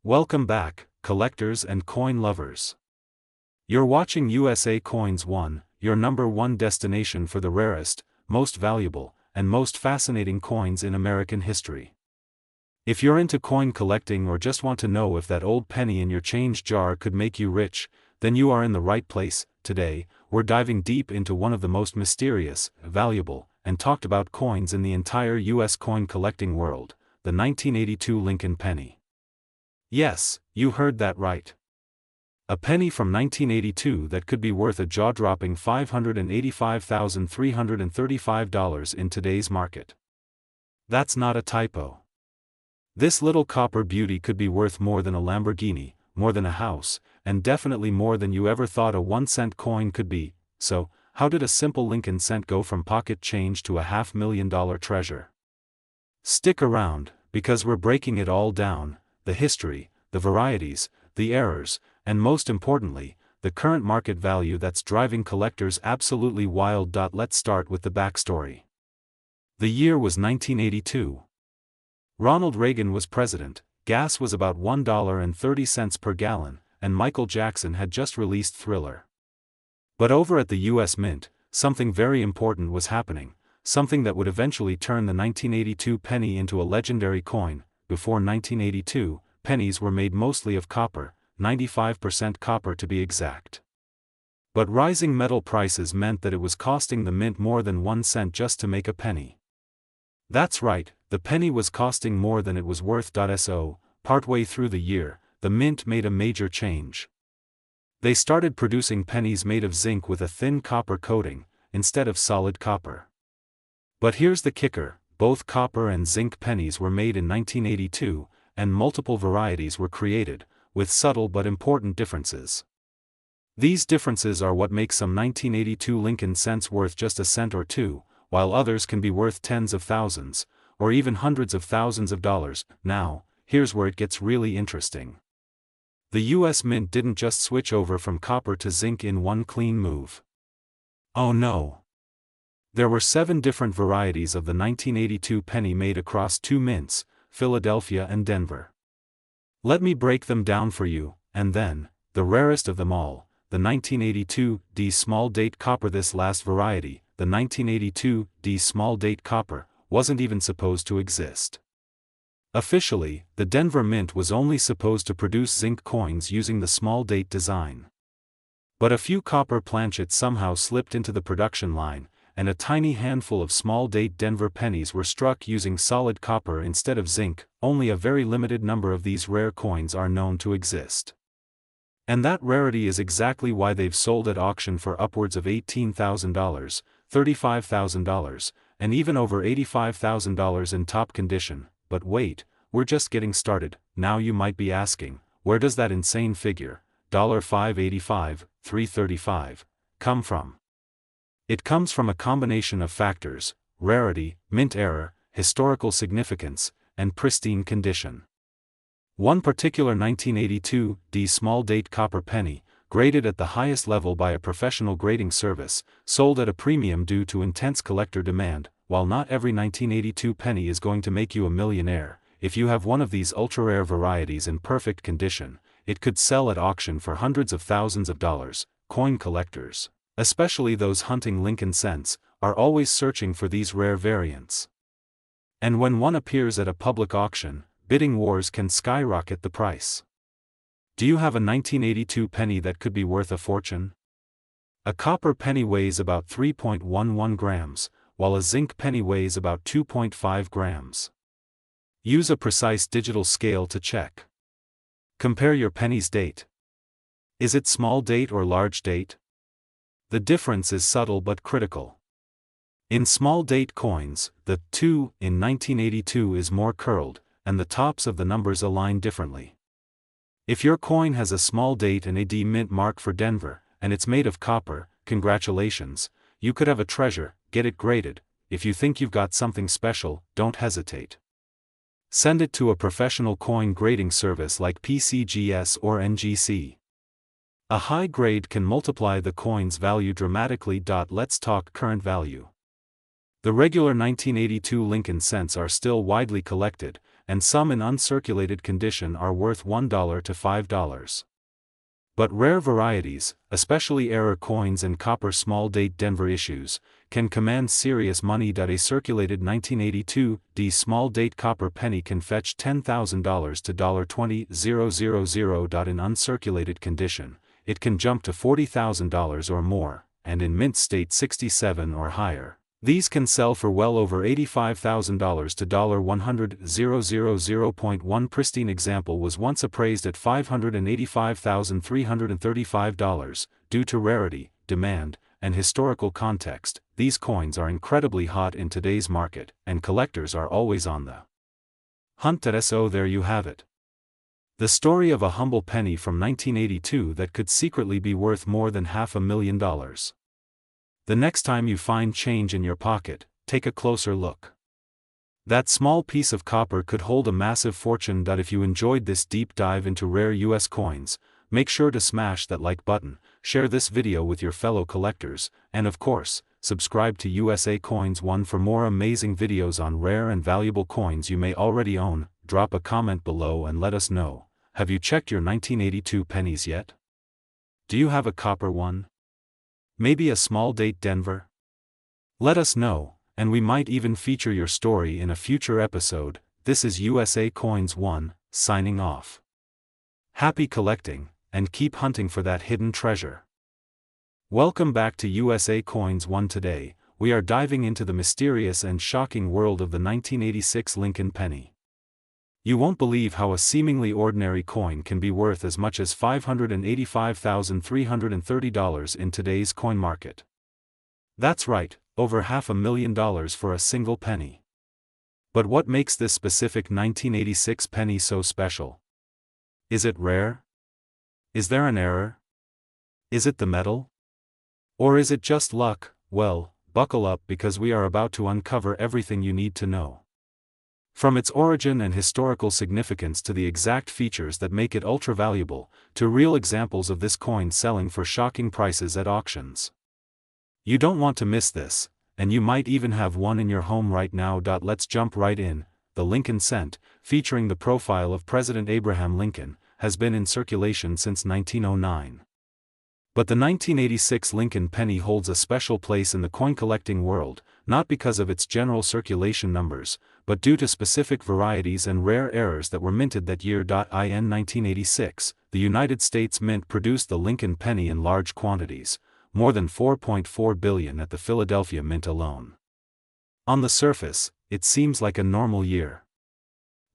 Welcome back, collectors and coin lovers. You're watching USA Coins 1, your #1 destination for the rarest, most valuable, and most fascinating coins in American history. If you're into coin collecting or just want to know if that old penny in your change jar could make you rich, then you are in the right place. Today, we're diving deep into one of the most mysterious, valuable, and talked about coins in the entire US coin collecting world, the 1982 Lincoln penny. Yes, you heard that right. A penny from 1982 that could be worth a jaw-dropping $585,335 in today's market. That's not a typo. This little copper beauty could be worth more than a Lamborghini, more than a house, and definitely more than you ever thought a 1-cent coin could be. So, how did a simple Lincoln cent go from pocket change to a $500,000 treasure? Stick around, because we're breaking it all down: the history, the varieties, the errors, and most importantly, the current market value that's driving collectors absolutely wild. Let's start with the backstory. The year was 1982. Ronald Reagan was president, gas was about $1.30 per gallon, and Michael Jackson had just released Thriller. But over at the US Mint, something very important was happening, something that would eventually turn the 1982 penny into a legendary coin. Before 1982, pennies were made mostly of copper, 95% copper to be exact. But rising metal prices meant that it was costing the mint more than 1 cent just to make a penny. That's right, the penny was costing more than it was worth. So, partway through the year, the mint made a major change. They started producing pennies made of zinc with a thin copper coating, instead of solid copper. But here's the kicker: both copper and zinc pennies were made in 1982, and multiple varieties were created, with subtle but important differences. These differences are what make some 1982 Lincoln cents worth just a cent or two, while others can be worth tens of thousands, or even hundreds of thousands of dollars. Now, here's where it gets really interesting. The US Mint didn't just switch over from copper to zinc in one clean move. Oh no! There were 7 different varieties of the 1982 penny made across 2 mints, Philadelphia and Denver. Let me break them down for you, and then, the rarest of them all, the 1982 D small date copper. This last variety, the 1982 D small date copper, wasn't even supposed to exist. Officially, the Denver Mint was only supposed to produce zinc coins using the small date design. But a few copper planchets somehow slipped into the production line, and a tiny handful of small date Denver pennies were struck using solid copper instead of zinc. Only a very limited number of these rare coins are known to exist. And that rarity is exactly why they've sold at auction for upwards of $18,000, $35,000, and even over $85,000 in top condition. But wait, we're just getting started. Now you might be asking, where does that insane figure, $585, $335, come from? It comes from a combination of factors: rarity, mint error, historical significance, and pristine condition. One particular 1982 D small date copper penny, graded at the highest level by a professional grading service, sold at a premium due to intense collector demand. While not every 1982 penny is going to make you a millionaire, if you have one of these ultra-rare varieties in perfect condition, it could sell at auction for hundreds of thousands of dollars. Coin collectors, especially those hunting Lincoln cents, are always searching for these rare variants. And when one appears at a public auction, bidding wars can skyrocket the price. Do you have a 1982 penny that could be worth a fortune? A copper penny weighs about 3.11 grams, while a zinc penny weighs about 2.5 grams. Use a precise digital scale to check. Compare your penny's date. Is it small date or large date? The difference is subtle but critical. In small date coins, the 2 in 1982 is more curled, and the tops of the numbers align differently. If your coin has a small date and a D mint mark for Denver, and it's made of copper, congratulations, you could have a treasure. Get it graded. If you think you've got something special, don't hesitate. Send it to a professional coin grading service like PCGS or NGC. A high grade can multiply the coin's value dramatically. Let's talk current value. The regular 1982 Lincoln cents are still widely collected, and some in uncirculated condition are worth $1 to $5. But rare varieties, especially error coins and copper small-date Denver issues, can command serious money. A circulated 1982 D small-date copper penny can fetch $10,000 to $20,000. In uncirculated condition, it can jump to $40,000 or more, and in mint state 67 or higher, these can sell for well over $85,000 to $100,000. One pristine example was once appraised at $585,335. Due to rarity, demand, and historical context, these coins are incredibly hot in today's market, and collectors are always on the hunt. So there you have it. The story of a humble penny from 1982 that could secretly be worth more than $500,000. The next time you find change in your pocket, take a closer look. That small piece of copper could hold a massive fortune. If you enjoyed this deep dive into rare US coins, make sure to smash that like button, share this video with your fellow collectors, and of course, subscribe to USA Coins 1 for more amazing videos on rare and valuable coins you may already own. Drop a comment below and let us know, have you checked your 1982 pennies yet? Do you have a copper one? Maybe a small date Denver? Let us know, and we might even feature your story in a future episode. This is USA Coins 1, signing off. Happy collecting, and keep hunting for that hidden treasure. Welcome back to USA Coins 1. Today, we are diving into the mysterious and shocking world of the 1986 Lincoln penny. You won't believe how a seemingly ordinary coin can be worth as much as $585,330 in today's coin market. That's right, over $500,000 for a single penny. But what makes this specific 1986 penny so special? Is it rare? Is there an error? Is it the metal? Or is it just luck? Well, buckle up because we are about to uncover everything you need to know. From its origin and historical significance to the exact features that make it ultra-valuable, to real examples of this coin selling for shocking prices at auctions. You don't want to miss this, and you might even have one in your home right now. Let's jump right in. The Lincoln cent, featuring the profile of President Abraham Lincoln, has been in circulation since 1909. But the 1986 Lincoln penny holds a special place in the coin-collecting world, not because of its general circulation numbers, but due to specific varieties and rare errors that were minted that year. In 1986, the United States Mint produced the Lincoln penny in large quantities, more than 4.4 billion at the Philadelphia Mint alone. On the surface, it seems like a normal year.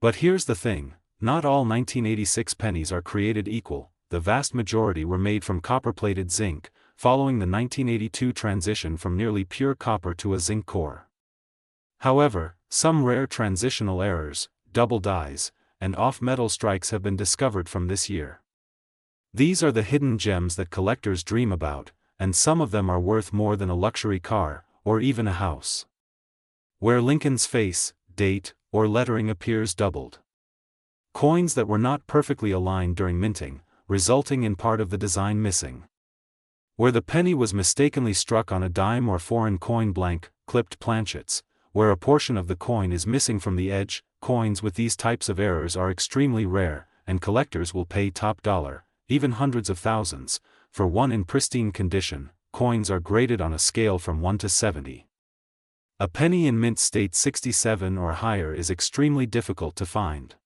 But here's the thing, not all 1986 pennies are created equal. The vast majority were made from copper-plated zinc, following the 1982 transition from nearly pure copper to a zinc core. However, some rare transitional errors, double dyes, and off-metal strikes have been discovered from this year. These are the hidden gems that collectors dream about, and some of them are worth more than a luxury car, or even a house. Where Lincoln's face, date, or lettering appears doubled. Coins that were not perfectly aligned during minting, resulting in part of the design missing. Where the penny was mistakenly struck on a dime or foreign coin. Blank, clipped planchets, where a portion of the coin is missing from the edge. Coins with these types of errors are extremely rare, and collectors will pay top dollar, even hundreds of thousands, for one in pristine condition. Coins are graded on a scale from 1 to 70. A penny in mint state 67 or higher is extremely difficult to find.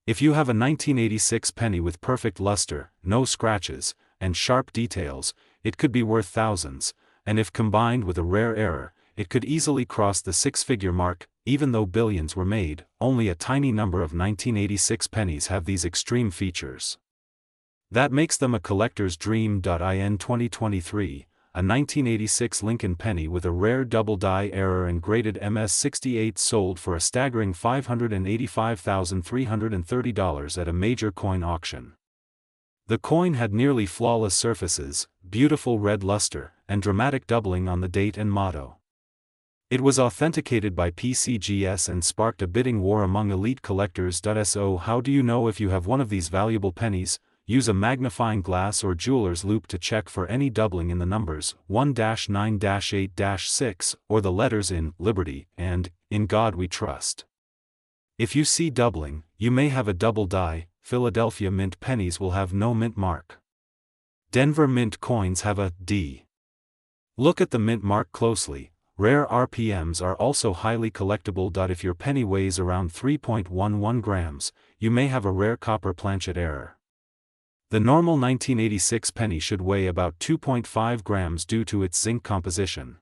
If you have a 1986 penny with perfect luster, no scratches, and sharp details, it could be worth thousands, and if combined with a rare error, it could easily cross the six-figure mark. Even though billions were made, only a tiny number of 1986 pennies have these extreme features. That makes them a collector's dream. In 2023, a 1986 Lincoln penny with a rare double die error and graded MS-68 sold for a staggering $585,330 at a major coin auction. The coin had nearly flawless surfaces, beautiful red luster, and dramatic doubling on the date and motto. It was authenticated by PCGS and sparked a bidding war among elite collectors. So how do you know if you have one of these valuable pennies? Use a magnifying glass or jeweler's loupe to check for any doubling in the numbers 1-9-8-6 or the letters in Liberty and In God We Trust. If you see doubling, you may have a double die. Philadelphia Mint pennies will have no mint mark. Denver Mint coins have a D. Look at the mint mark closely. Rare RPMs are also highly collectible. If your penny weighs around 3.11 grams, you may have a rare copper planchet error. The normal 1986 penny should weigh about 2.5 grams due to its zinc composition.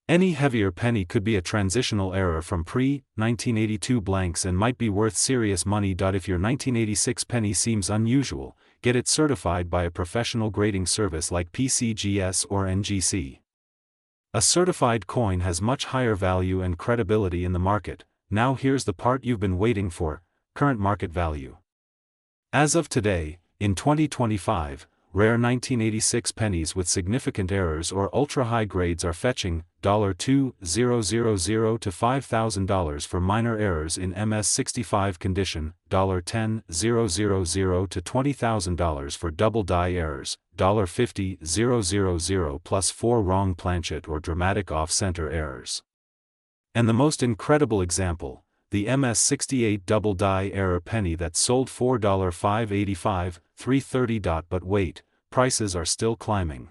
Any heavier penny could be a transitional error from pre-1982 blanks and might be worth serious money. If your 1986 penny seems unusual, get it certified by a professional grading service like PCGS or NGC. A certified coin has much higher value and credibility in the market. Now here's the part you've been waiting for: current market value. As of today, in 2025, rare 1986 pennies with significant errors or ultra-high grades are fetching $2,000 to $5,000 for minor errors in MS65 condition, $10,000 to $20,000 for double die errors, $50,000 plus 4 wrong planchet or dramatic off-center errors. And the most incredible example, the MS68 double die error penny that sold $4,585, $330. But wait, prices are still climbing.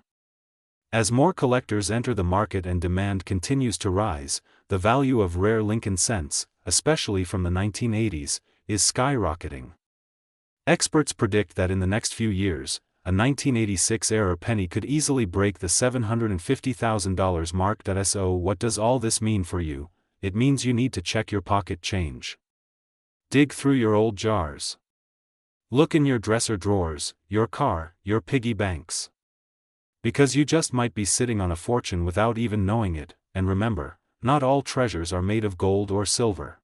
As more collectors enter the market and demand continues to rise, the value of rare Lincoln cents, especially from the 1980s, is skyrocketing. Experts predict that in the next few years, a 1986 error penny could easily break the $750,000 mark. So what does all this mean for you? It means you need to check your pocket change. Dig through your old jars. Look in your dresser drawers, your car, your piggy banks. Because you just might be sitting on a fortune without even knowing it. And remember, not all treasures are made of gold or silver.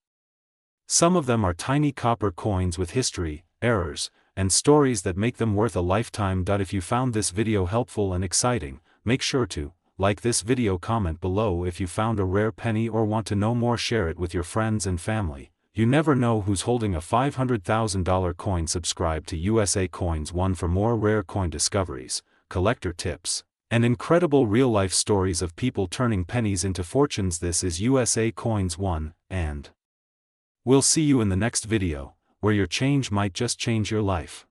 Some of them are tiny copper coins with history, errors, and stories that make them worth a lifetime. If you found this video helpful and exciting, make sure to like this video, comment below if you found a rare penny or want to know more. Share it with your friends and family. You never know who's holding a $500,000 coin. Subscribe to USA Coins 1 for more rare coin discoveries, collector tips, and incredible real-life stories of people turning pennies into fortunes. This is USA Coins 1, and we'll see you in the next video, where your change might just change your life.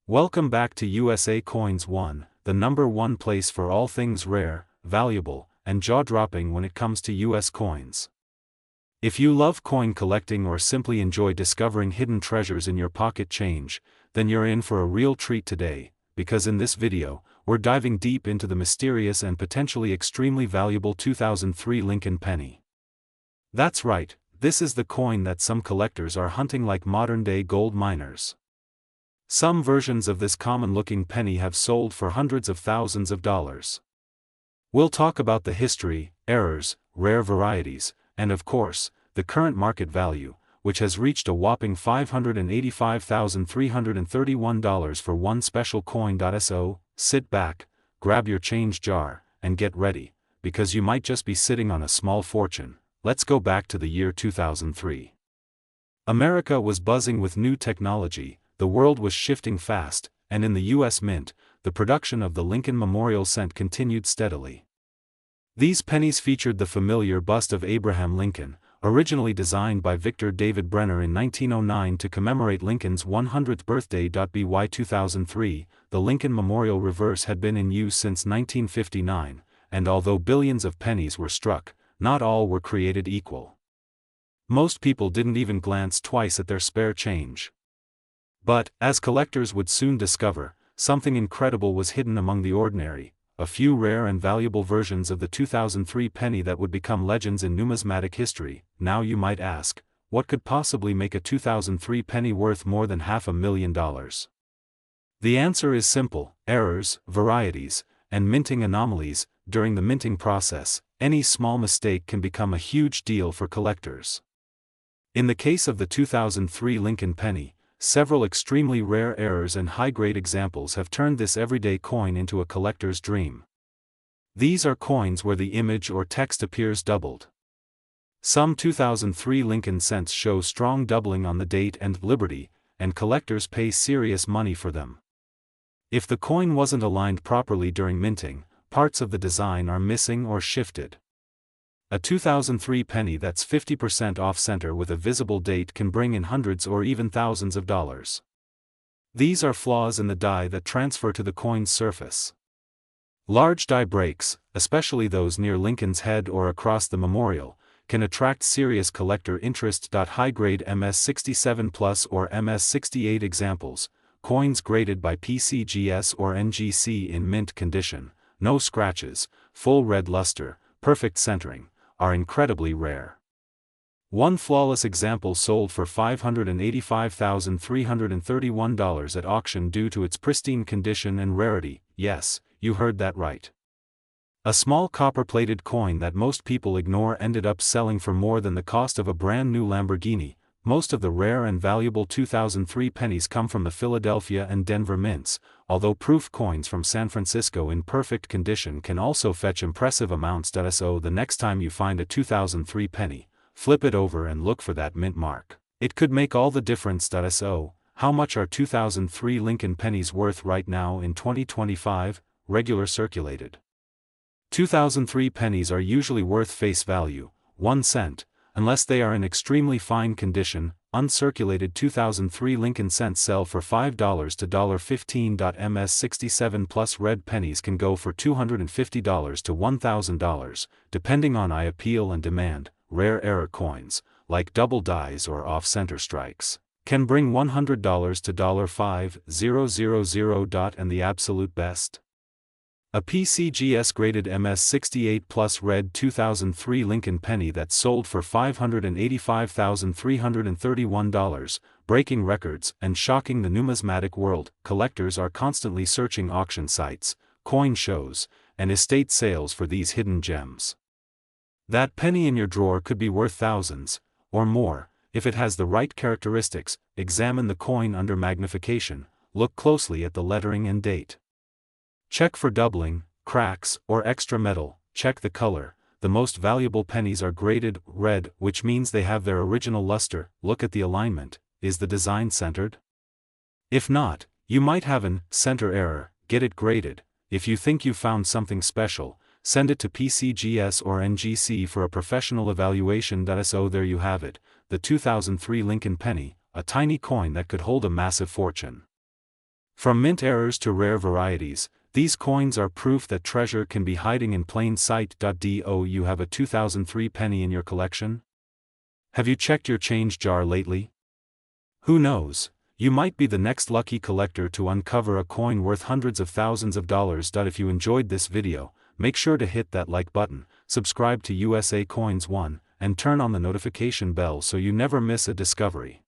Welcome back to USA Coins 1, the #1 place for all things rare, valuable, and jaw-dropping when it comes to US coins. If you love coin collecting or simply enjoy discovering hidden treasures in your pocket change, then you're in for a real treat today, because in this video, we're diving deep into the mysterious and potentially extremely valuable 2003 Lincoln penny. That's right, this is the coin that some collectors are hunting like modern-day gold miners. Some versions of this common-looking penny have sold for hundreds of thousands of dollars. We'll talk about the history, errors, rare varieties, and of course, the current market value, which has reached a whopping $585,331 for one special coin. So, sit back, grab your change jar, and get ready, because you might just be sitting on a small fortune. Let's go back to the year 2003. America was buzzing with new technology, the world was shifting fast, and in the U.S. Mint, the production of the Lincoln Memorial Cent continued steadily. These pennies featured the familiar bust of Abraham Lincoln, originally designed by Victor David Brenner in 1909 to commemorate Lincoln's 100th birthday. By 2003, the Lincoln Memorial reverse had been in use since 1959, and although billions of pennies were struck, not all were created equal. Most people didn't even glance twice at their spare change. But, as collectors would soon discover, something incredible was hidden among the ordinary, a few rare and valuable versions of the 2003 penny that would become legends in numismatic history. Now you might ask, what could possibly make a 2003 penny worth more than $500,000? The answer is simple: errors, varieties, and minting anomalies. During the minting process, any small mistake can become a huge deal for collectors. In the case of the 2003 Lincoln penny, several extremely rare errors and high-grade examples have turned this everyday coin into a collector's dream. These are coins where the image or text appears doubled. Some 2003 Lincoln cents show strong doubling on the date and liberty, and collectors pay serious money for them. If the coin wasn't aligned properly during minting, parts of the design are missing or shifted. A 2003 penny that's 50% off-center with a visible date can bring in hundreds or even thousands of dollars. These are flaws in the die that transfer to the coin's surface. Large die breaks, especially those near Lincoln's head or across the memorial, can attract serious collector interest. High-grade MS67 Plus or MS68 examples, coins graded by PCGS or NGC in mint condition, no scratches, full red luster, perfect centering, are incredibly rare. One flawless example sold for $585,331 at auction due to its pristine condition and rarity. Yes, you heard that right. A small copper-plated coin that most people ignore ended up selling for more than the cost of a brand new Lamborghini. Most of the rare and valuable 2003 pennies come from the Philadelphia and Denver mints, although proof coins from San Francisco in perfect condition can also fetch impressive amounts. So the next time you find a 2003 penny, flip it over and look for that mint mark. It could make all the difference. So, how much are 2003 Lincoln pennies worth right now in 2025, regular circulated? 2003 pennies are usually worth face value, 1 cent, unless they are in extremely fine condition. Uncirculated 2003 Lincoln cents sell for $5 to $15. MS67 Plus red pennies can go for $250 to $1,000, depending on eye appeal and demand. Rare error coins, like double dies or off-center strikes, can bring $100 to $5,000. And the absolute best? A PCGS graded MS68 Plus red 2003 Lincoln penny that sold for $585,331, breaking records and shocking the numismatic world. Collectors are constantly searching auction sites, coin shows, and estate sales for these hidden gems. That penny in your drawer could be worth thousands, or more, if it has the right characteristics. Examine the coin under magnification, look closely at the lettering and date. Check for doubling, cracks, or extra metal. Check the color. The most valuable pennies are graded red, which means they have their original luster. Look at the alignment. Is the design centered? If not, you might have an center error. Get it graded. If you think you found something special, send it to PCGS or NGC for a professional evaluation. So there you have it, the 2003 Lincoln penny, a tiny coin that could hold a massive fortune. From mint errors to rare varieties, these coins are proof that treasure can be hiding in plain sight. Do you have a 2003 penny in your collection? Have you checked your change jar lately? Who knows, you might be the next lucky collector to uncover a coin worth hundreds of thousands of dollars. If you enjoyed this video, make sure to hit that like button, subscribe to USA Coins 1, and turn on the notification bell so you never miss a discovery.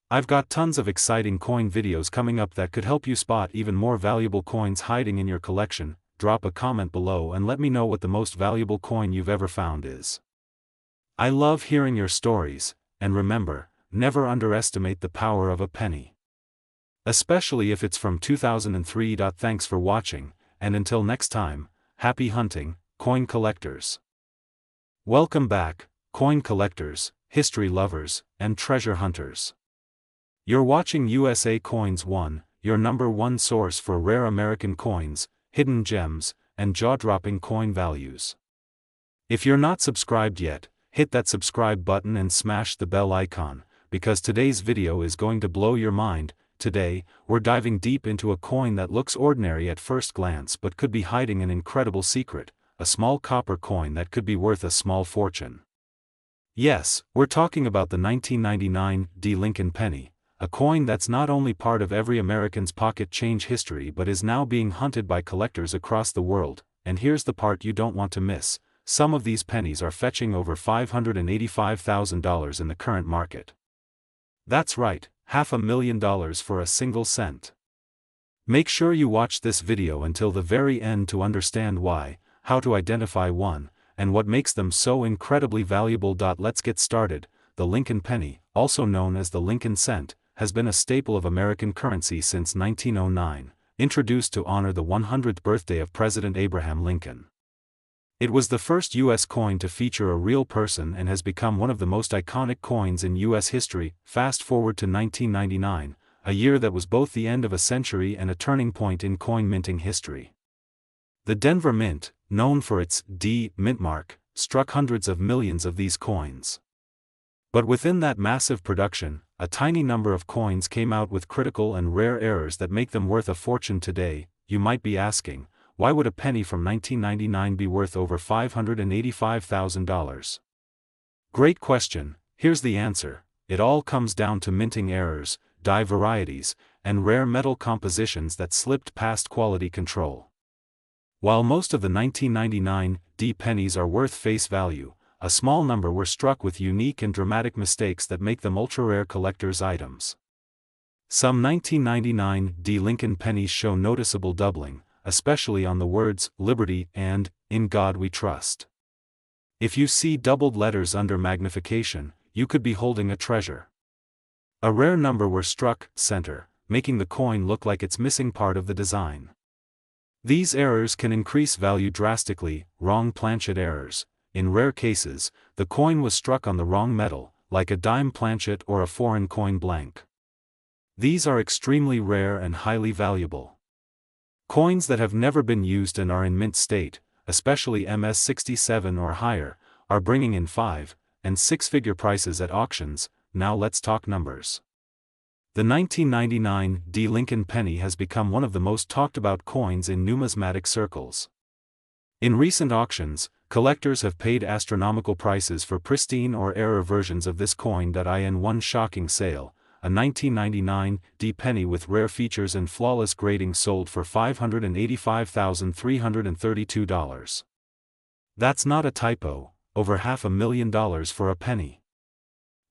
I've got tons of exciting coin videos coming up that could help you spot even more valuable coins hiding in your collection. Drop a comment below and let me know what the most valuable coin you've ever found is. I love hearing your stories, and remember, never underestimate the power of a penny. Especially if it's from 2003. Thanks for watching, and until next time, happy hunting, coin collectors. Welcome back, coin collectors, history lovers, and treasure hunters. You're watching USA Coins 1, your #1 source for rare American coins, hidden gems, and jaw-dropping coin values. If you're not subscribed yet, hit that subscribe button and smash the bell icon, because today's video is going to blow your mind. Today, we're diving deep into a coin that looks ordinary at first glance but could be hiding an incredible secret, a small copper coin that could be worth a small fortune. Yes, we're talking about the 1999 Lincoln penny, a coin that's not only part of every American's pocket change history but is now being hunted by collectors across the world. And here's the part you don't want to miss: some of these pennies are fetching over $585,000 in the current market. That's right, $500,000 for a single cent. Make sure you watch this video until the very end to understand why, how to identify one, and what makes them so incredibly valuable. Let's get started. The Lincoln penny, also known as the Lincoln cent, has been a staple of American currency since 1909, introduced to honor the 100th birthday of President Abraham Lincoln. It was the first U.S. coin to feature a real person and has become one of the most iconic coins in U.S. history. Fast forward to 1999, a year that was both the end of a century and a turning point in coin minting history. The Denver Mint, known for its D mint mark, struck hundreds of millions of these coins. But within that massive production, a tiny number of coins came out with critical and rare errors that make them worth a fortune today. You might be asking, why would a penny from 1999 be worth over $585,000? Great question. Here's the answer. It all comes down to minting errors, die varieties, and rare metal compositions that slipped past quality control. While most of the 1999 D pennies are worth face value, a small number were struck with unique and dramatic mistakes that make them ultra-rare collector's items. Some 1999 D Lincoln pennies show noticeable doubling, especially on the words "Liberty" and "In God We Trust." If you see doubled letters under magnification, you could be holding a treasure. A rare number were struck center, making the coin look like it's missing part of the design. These errors can increase value drastically. Wrong planchet errors. In rare cases, the coin was struck on the wrong metal, like a dime planchet or a foreign coin blank. These are extremely rare and highly valuable. Coins that have never been used and are in mint state, especially MS-67 or higher, are bringing in 5- and 6-figure prices at auctions. Now let's talk numbers. The 1999 D Lincoln penny has become one of the most talked about coins in numismatic circles. In recent auctions, collectors have paid astronomical prices for pristine or error versions of this coin. In one shocking sale, a 1999 D penny with rare features and flawless grading sold for $585,332. That's not a typo, over $500,000 for a penny.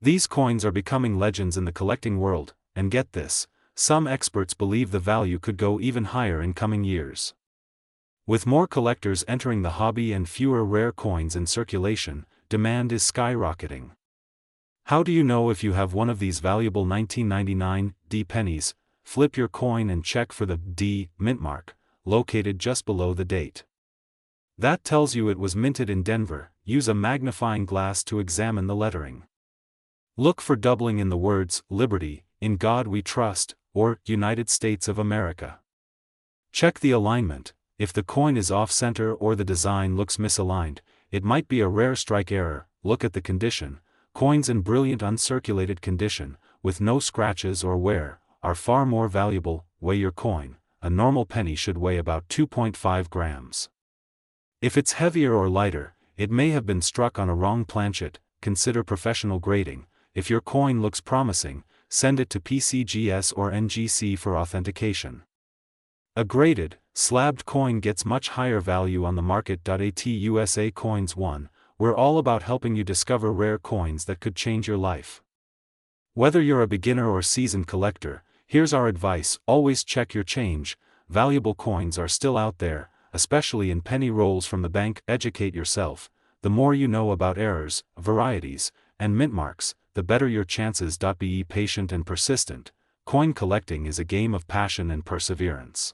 These coins are becoming legends in the collecting world, and get this, some experts believe the value could go even higher in coming years. With more collectors entering the hobby and fewer rare coins in circulation, demand is skyrocketing. How do you know if you have one of these valuable 1999 D pennies? Flip your coin and check for the D mint mark, located just below the date. That tells you it was minted in Denver. Use a magnifying glass to examine the lettering. Look for doubling in the words "Liberty," "In God We Trust," or "United States of America." Check the alignment. If the coin is off-center or the design looks misaligned, it might be a rare strike error. Look at the condition. Coins in brilliant uncirculated condition, with no scratches or wear, are far more valuable. Weigh your coin. A normal penny should weigh about 2.5 grams. If it's heavier or lighter, it may have been struck on a wrong planchet. Consider professional grading. If your coin looks promising, send it to PCGS or NGC for authentication. A graded, slabbed coin gets much higher value on the market. At USA Coins 1, we're all about helping you discover rare coins that could change your life. Whether you're a beginner or seasoned collector, here's our advice: always check your change. Valuable coins are still out there, especially in penny rolls from the bank. Educate yourself. The more you know about errors, varieties, and mint marks, the better your chances. Be patient and persistent. Coin collecting is a game of passion and perseverance.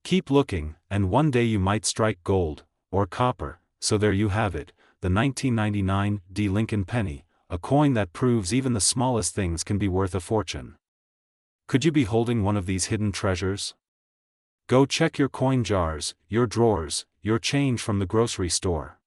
Keep looking, and one day you might strike gold, or copper. So there you have it, the 1999 D Lincoln penny, a coin that proves even the smallest things can be worth a fortune. Could you be holding one of these hidden treasures? Go check your coin jars, your drawers, your change from the grocery store.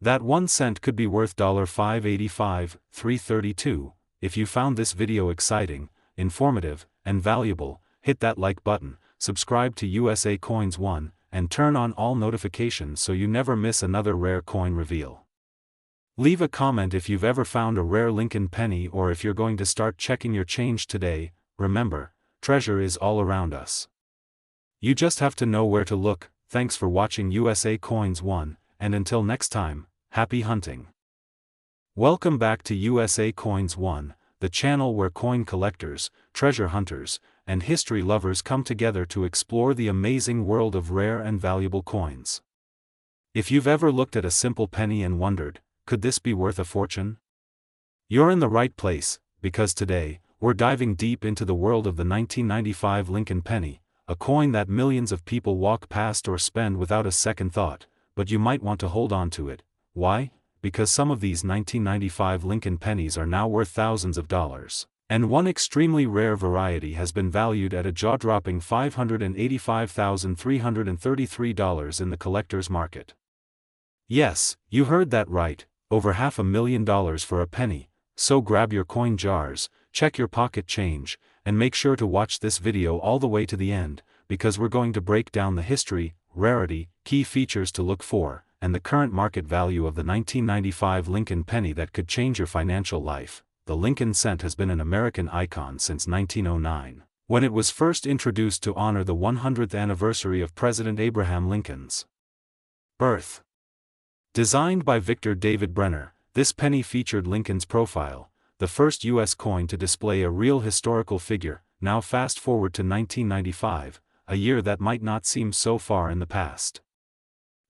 That 1 cent could be worth $585, $332. If you found this video exciting, informative, and valuable, hit that like button, subscribe to USA Coins 1, and turn on all notifications so you never miss another rare coin reveal. Leave a comment if you've ever found a rare Lincoln penny or if you're going to start checking your change today. Remember, treasure is all around us. You just have to know where to look. Thanks for watching USA Coins 1, and until next time, happy hunting. Welcome back to USA Coins 1, the channel where coin collectors, treasure hunters, and history lovers come together to explore the amazing world of rare and valuable coins. If you've ever looked at a simple penny and wondered, could this be worth a fortune? You're in the right place, because today, we're diving deep into the world of the 1995 Lincoln penny, a coin that millions of people walk past or spend without a second thought, but you might want to hold on to it. Why? Because some of these 1995 Lincoln pennies are now worth thousands of dollars. And one extremely rare variety has been valued at a jaw-dropping $585,333 in the collector's market. Yes, you heard that right, over $500,000 for a penny. So grab your coin jars, check your pocket change, and make sure to watch this video all the way to the end, because we're going to break down the history, rarity, key features to look for, and the current market value of the 1995 Lincoln penny that could change your financial life. The Lincoln cent has been an American icon since 1909, when it was first introduced to honor the 100th anniversary of President Abraham Lincoln's birth. Designed by Victor David Brenner, this penny featured Lincoln's profile, the first U.S. coin to display a real historical figure. Now fast forward to 1995, a year that might not seem so far in the past.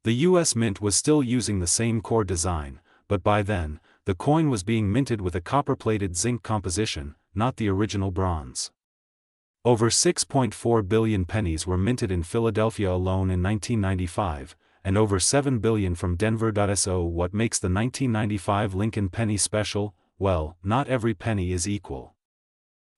The U.S. Mint was still using the same core design, but by then, the coin was being minted with a copper-plated zinc composition, not the original bronze. Over 6.4 billion pennies were minted in Philadelphia alone in 1995, and over 7 billion from Denver. So what makes the 1995 Lincoln penny special? Well, not every penny is equal.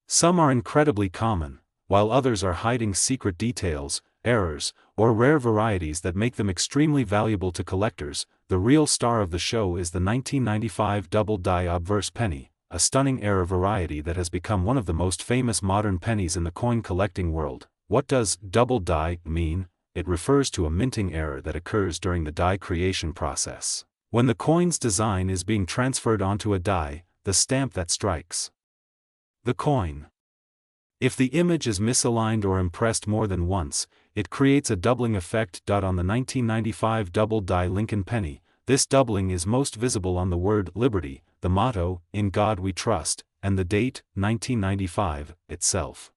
Some are incredibly common, while others are hiding secret details, errors, or rare varieties that make them extremely valuable to collectors. The real star of the show is the 1995 double die obverse penny, a stunning error variety that has become one of the most famous modern pennies in the coin collecting world. What does double die mean? It refers to a minting error that occurs during the die creation process, when the coin's design is being transferred onto a die, the stamp that strikes the coin. If the image is misaligned or impressed more than once, it creates a doubling effect. On the 1995 double die Lincoln penny, this doubling is most visible on the word Liberty, the motto, "In God We Trust," and the date, 1995, itself.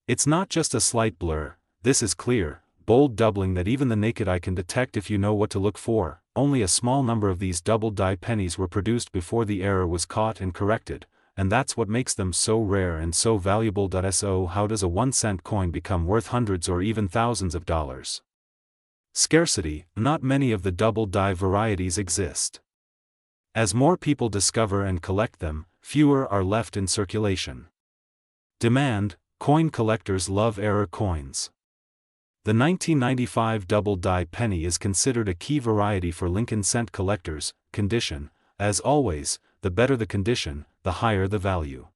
It's not just a slight blur, this is clear, bold doubling that even the naked eye can detect if you know what to look for. Only a small number of these double die pennies were produced before the error was caught and corrected, and that's what makes them so rare and so valuable. So how does a 1-cent coin become worth hundreds or even thousands of dollars? Scarcity. Not many of the double die varieties exist. As more people discover and collect them, fewer are left in circulation. Demand. Coin collectors love error coins. The 1995 double die penny is considered a key variety for Lincoln cent collectors. Condition. As always, the better the condition, the higher the value.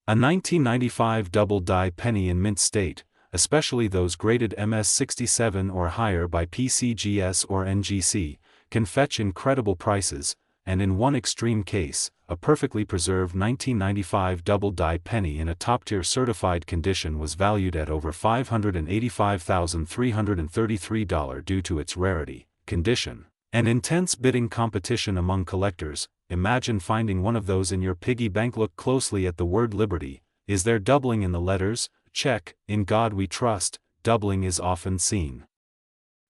A 1995 double die penny in mint state, especially those graded MS67 or higher by PCGS or NGC, can fetch incredible prices, and in one extreme case, a perfectly preserved 1995 double die penny in a top-tier certified condition was valued at over $585,333 due to its rarity, condition, and intense bidding competition among collectors. Imagine finding one of those in your piggy bank. Look closely at the word Liberty. Is there doubling in the letters? Check. In God We Trust, doubling is often seen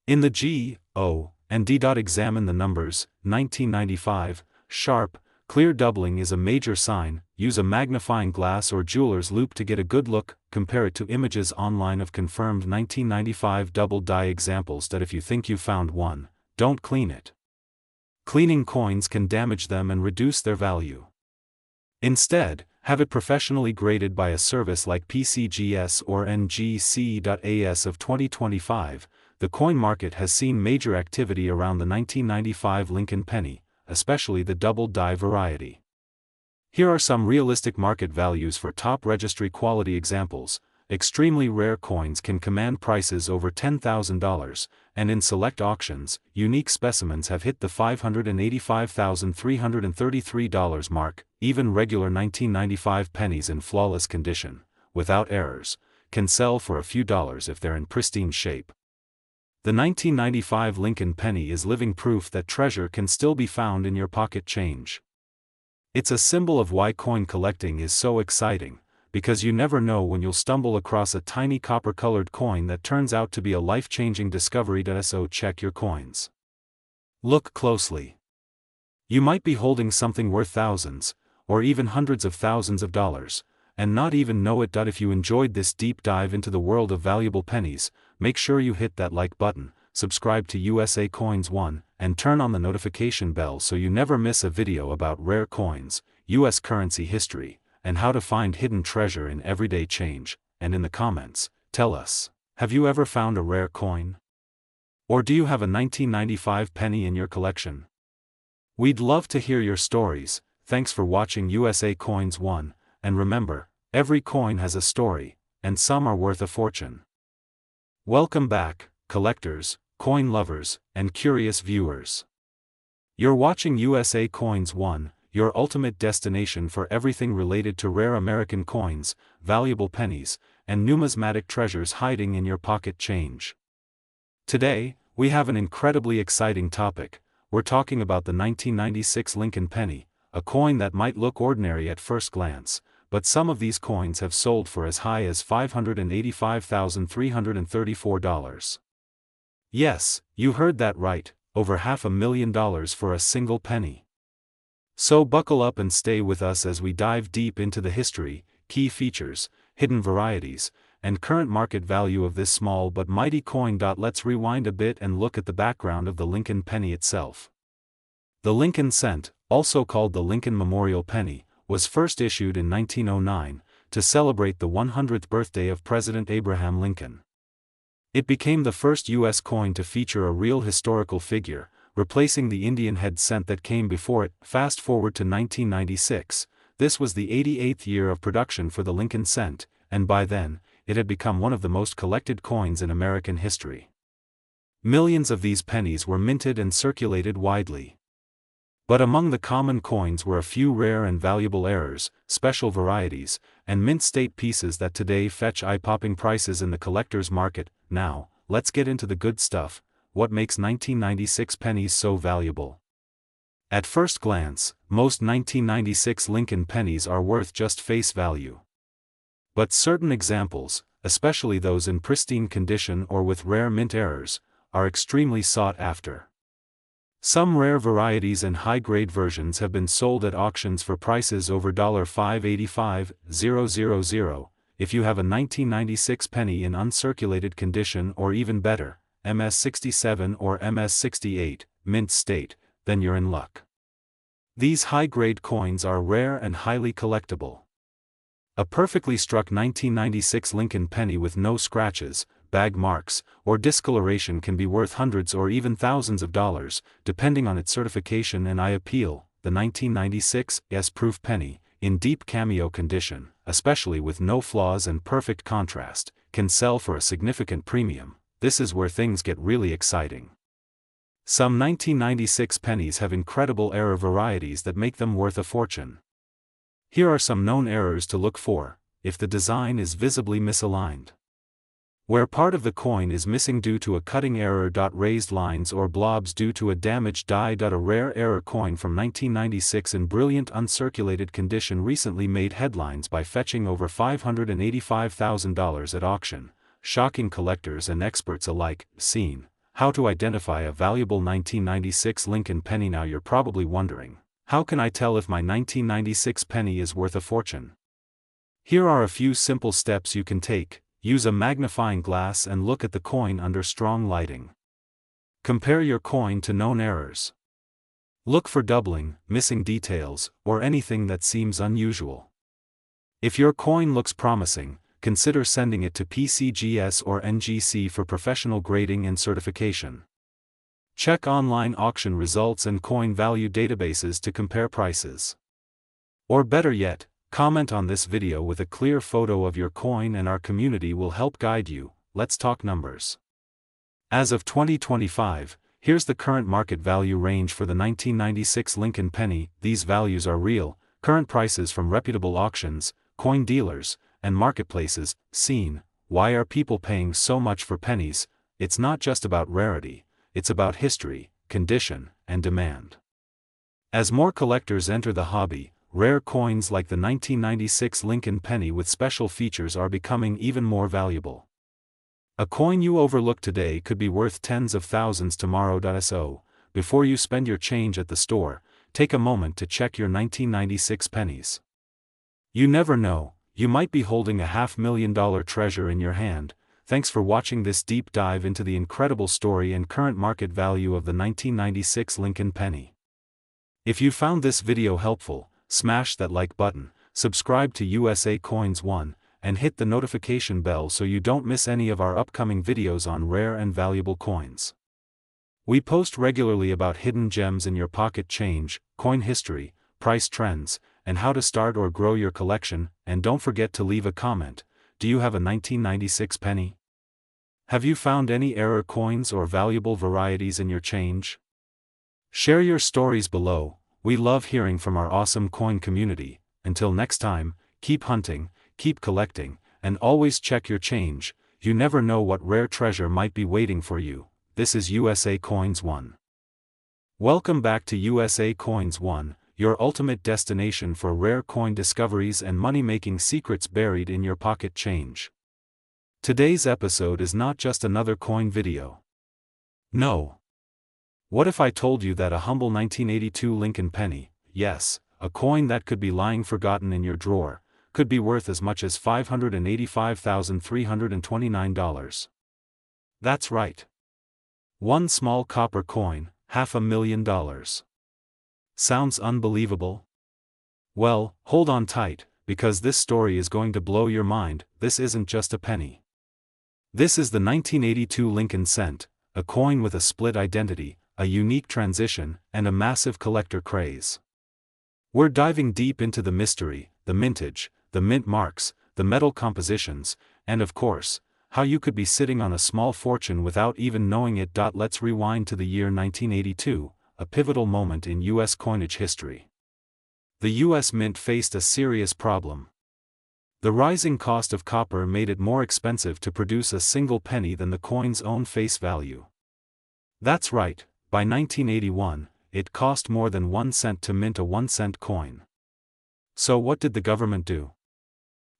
in the G, O, and D. Examine the numbers. 1995, sharp, clear doubling is a major sign. Use a magnifying glass or jeweler's loupe to get a good look. Compare it to images online of confirmed 1995 double die examples. If you think you found one, don't clean it. Cleaning coins can damage them and reduce their value. Instead, have it professionally graded by a service like PCGS or NGC. As of 2025, the coin market has seen major activity around the 1995 Lincoln penny, especially the double die variety. Here are some realistic market values for top registry quality examples. Extremely rare coins can command prices over $10,000, and in select auctions, unique specimens have hit the $585,333 mark. Even regular 1995 pennies in flawless condition, without errors, can sell for a few dollars if they're in pristine shape. The 1995 Lincoln penny is living proof that treasure can still be found in your pocket change. It's a symbol of why coin collecting is so exciting, because you never know when you'll stumble across a tiny copper-colored coin that turns out to be a life-changing discovery. So check your coins. Look closely. You might be holding something worth thousands, or even hundreds of thousands of dollars, and not even know it. If you enjoyed this deep dive into the world of valuable pennies, make sure you hit that like button, subscribe to USA Coins 1, and turn on the notification bell so you never miss a video about rare coins, US currency history, and how to find hidden treasure in everyday change. And in the comments, tell us, have you ever found a rare coin? Or do you have a 1995 penny in your collection? We'd love to hear your stories. Thanks for watching USA Coins 1, and remember, every coin has a story, and some are worth a fortune. Welcome back, collectors, coin lovers, and curious viewers. You're watching USA Coins 1, your ultimate destination for everything related to rare American coins, valuable pennies, and numismatic treasures hiding in your pocket change. Today, we have an incredibly exciting topic. We're talking about the 1996 Lincoln penny, a coin that might look ordinary at first glance, but some of these coins have sold for as high as $585,334. Yes, you heard that right, over $500,000 for a single penny. So buckle up and stay with us as we dive deep into the history, key features, hidden varieties, and current market value of this small but mighty coin. Let's rewind a bit and look at the background of the Lincoln penny itself. The Lincoln cent, also called the Lincoln Memorial Penny, was first issued in 1909, to celebrate the 100th birthday of President Abraham Lincoln. It became the first U.S. coin to feature a real historical figure, replacing the Indian head cent that came before it. Fast forward to 1996, this was the 88th year of production for the Lincoln cent, and by then, it had become one of the most collected coins in American history. Millions of these pennies were minted and circulated widely. But among the common coins were a few rare and valuable errors, special varieties, and mint state pieces that today fetch eye-popping prices in the collector's market. Now, let's get into the good stuff. What makes 1996 pennies so valuable? At first glance, most 1996 Lincoln pennies are worth just face value. But certain examples, especially those in pristine condition or with rare mint errors, are extremely sought after. Some rare varieties and high-grade versions have been sold at auctions for prices over $585,000. If you have a 1996 penny in uncirculated condition or even better, MS-67 or MS-68, mint state, then you're in luck. These high-grade coins are rare and highly collectible. A perfectly struck 1996 Lincoln penny with no scratches, bag marks, or discoloration can be worth hundreds or even thousands of dollars, depending on its certification and eye appeal. The 1996 S-proof penny, in deep cameo condition, especially with no flaws and perfect contrast, can sell for a significant premium. This is where things get really exciting. Some 1996 pennies have incredible error varieties that make them worth a fortune. Here are some known errors to look for: if the design is visibly misaligned, where part of the coin is missing due to a cutting error. Raised lines or blobs due to a damaged die. A rare error coin from 1996 in brilliant uncirculated condition recently made headlines by fetching over $585,000 at auction, shocking collectors and experts alike. Scene: how to identify a valuable 1996 Lincoln penny. Now you're probably wondering, how can I tell if my 1996 penny is worth a fortune? Here are a few simple steps you can take. Use a magnifying glass and look at the coin under strong lighting. Compare your coin to known errors. Look for doubling, missing details, or anything that seems unusual. If your coin looks promising, consider sending it to PCGS or NGC for professional grading and certification. Check online auction results and coin value databases to compare prices. Or better yet, comment on this video with a clear photo of your coin and our community will help guide you. Let's talk numbers. As of 2025, here's the current market value range for the 1996 Lincoln penny. These values are real, current prices from reputable auctions, coin dealers, and marketplaces. Scene: why are people paying so much for pennies? It's not just about rarity. It's about history, condition, and demand. As more collectors enter the hobby, rare coins like the 1996 Lincoln penny with special features are becoming even more valuable. A coin you overlook today could be worth tens of thousands tomorrow. So, before you spend your change at the store, take a moment to check your 1996 pennies. You never know, you might be holding a $500,000 treasure in your hand. Thanks for watching this deep dive into the incredible story and current market value of the 1996 Lincoln penny. If you found this video helpful, smash that like button, subscribe to USA Coins 1, and hit the notification bell so you don't miss any of our upcoming videos on rare and valuable coins. We post regularly about hidden gems in your pocket change, coin history, price trends, and how to start or grow your collection. And don't forget to leave a comment. Do you have a 1996 penny? Have you found any error coins or valuable varieties in your change? Share your stories below. We love hearing from our awesome coin community. Until next time, keep hunting, keep collecting, and always check your change. You never know what rare treasure might be waiting for you. This is USA Coins 1. Welcome back to USA Coins 1, your ultimate destination for rare coin discoveries and money-making secrets buried in your pocket change. Today's episode is not just another coin video. No. What if I told you that a humble 1982 Lincoln penny, yes, a coin that could be lying forgotten in your drawer, could be worth as much as $585,329? That's right. One small copper coin, $500,000. Sounds unbelievable? Well, hold on tight, because this story is going to blow your mind. This isn't just a penny. This is the 1982 Lincoln cent, a coin with a split identity, a unique transition, and a massive collector craze. We're diving deep into the mystery, the mintage, the mint marks, the metal compositions, and of course, how you could be sitting on a small fortune without even knowing it. Let's rewind to the year 1982, a pivotal moment in U.S. coinage history. The U.S. Mint faced a serious problem. The rising cost of copper made it more expensive to produce a single penny than the coin's own face value. That's right, by 1981, it cost more than 1 cent to mint a 1-cent coin. So what did the government do?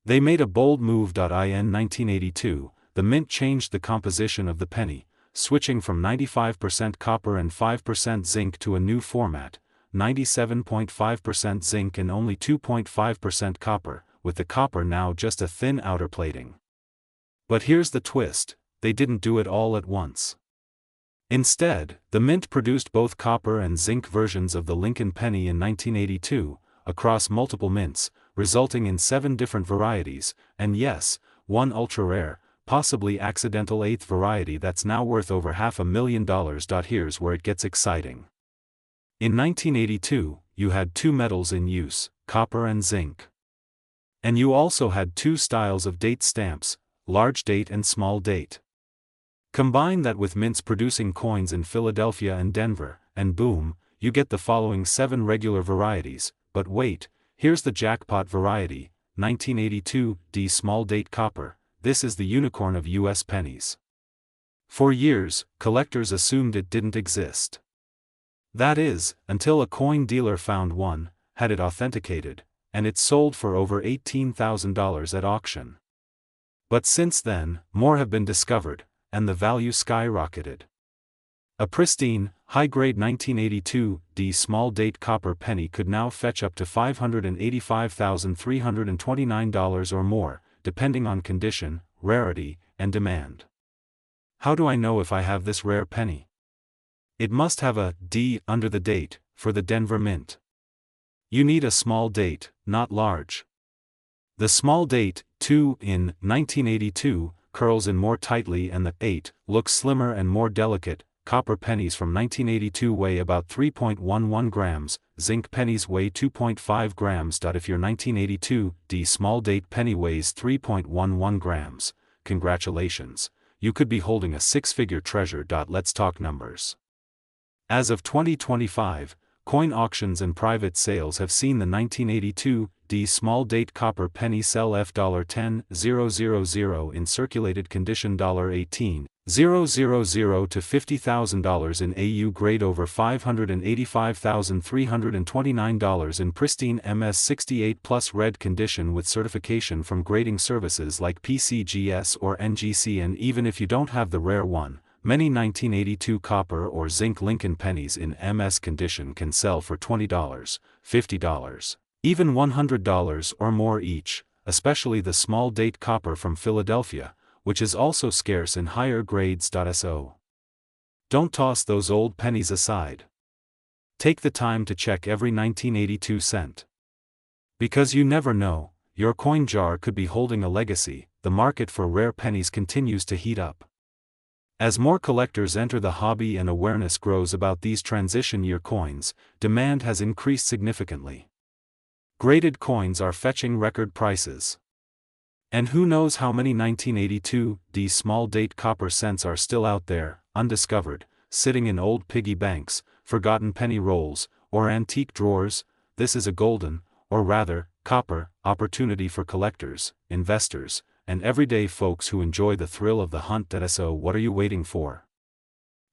They made a bold move. In 1982, the mint changed the composition of the penny, switching from 95% copper and 5% zinc to a new format, 97.5% zinc and only 2.5% copper, with the copper now just a thin outer plating. But here's the twist, they didn't do it all at once. Instead, the mint produced both copper and zinc versions of the Lincoln penny in 1982, across multiple mints, resulting in 7 different varieties, and yes, one ultra-rare, possibly accidental 8th variety that's now worth over $500,000. Here's where it gets exciting. In 1982, you had 2 metals in use, copper and zinc. And you also had 2 styles of date stamps, large date and small date. Combine that with mints producing coins in Philadelphia and Denver, and boom, you get the following 7 regular varieties. But wait, here's the jackpot variety, 1982 D small date copper. This is the unicorn of U.S. pennies. For years, collectors assumed it didn't exist. That is, until a coin dealer found one, had it authenticated, and it sold for over $18,000 at auction. But since then, more have been discovered, and the value skyrocketed. A pristine, high-grade 1982 D small date copper penny could now fetch up to $585,329 or more, depending on condition, rarity, and demand. How do I know if I have this rare penny? It must have a D under the date, for the Denver Mint. You need a small date, not large. The small date, 2 in 1982, curls in more tightly and the 8 looks slimmer and more delicate. Copper pennies from 1982 weigh about 3.11 grams, zinc pennies weigh 2.5 grams. If your 1982 D small date penny weighs 3.11 grams, congratulations, you could be holding a 6-figure treasure. Let's talk numbers. As of 2025, coin auctions and private sales have seen the 1982 D small date copper penny sell $10,000 in circulated condition, $18,000 to $50,000 in AU grade, over $585,329 in pristine MS68 plus red condition with certification from grading services like PCGS or NGC. And even if you don't have the rare one, many 1982 copper or zinc Lincoln pennies in MS condition can sell for $20, $50, even $100 or more each, especially the small date copper from Philadelphia, which is also scarce in higher grades. So don't toss those old pennies aside. Take the time to check every 1982 cent. Because you never know, your coin jar could be holding a legacy. The market for rare pennies continues to heat up. As more collectors enter the hobby and awareness grows about these transition year coins, demand has increased significantly. Graded coins are fetching record prices. And who knows how many 1982 small date copper cents are still out there, undiscovered, sitting in old piggy banks, forgotten penny rolls, or antique drawers. This is a golden, or rather, copper, opportunity for collectors, investors, and everyday folks who enjoy the thrill of the hunt. So what are you waiting for?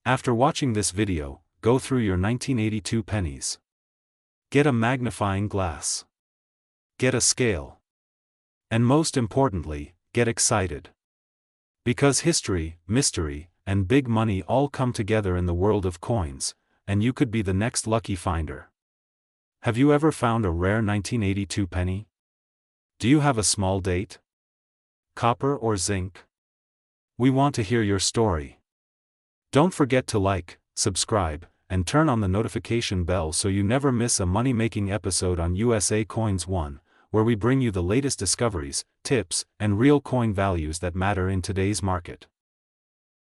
After watching this video, go through your 1982 pennies. Get a magnifying glass. Get a scale. And most importantly, get excited. Because history, mystery, and big money all come together in the world of coins, and you could be the next lucky finder. Have you ever found a rare 1982 penny? Do you have a small date? Copper or zinc? We want to hear your story. Don't forget to like, subscribe, and turn on the notification bell so you never miss a money-making episode on USA Coins 1, where we bring you the latest discoveries, tips, and real coin values that matter in today's market.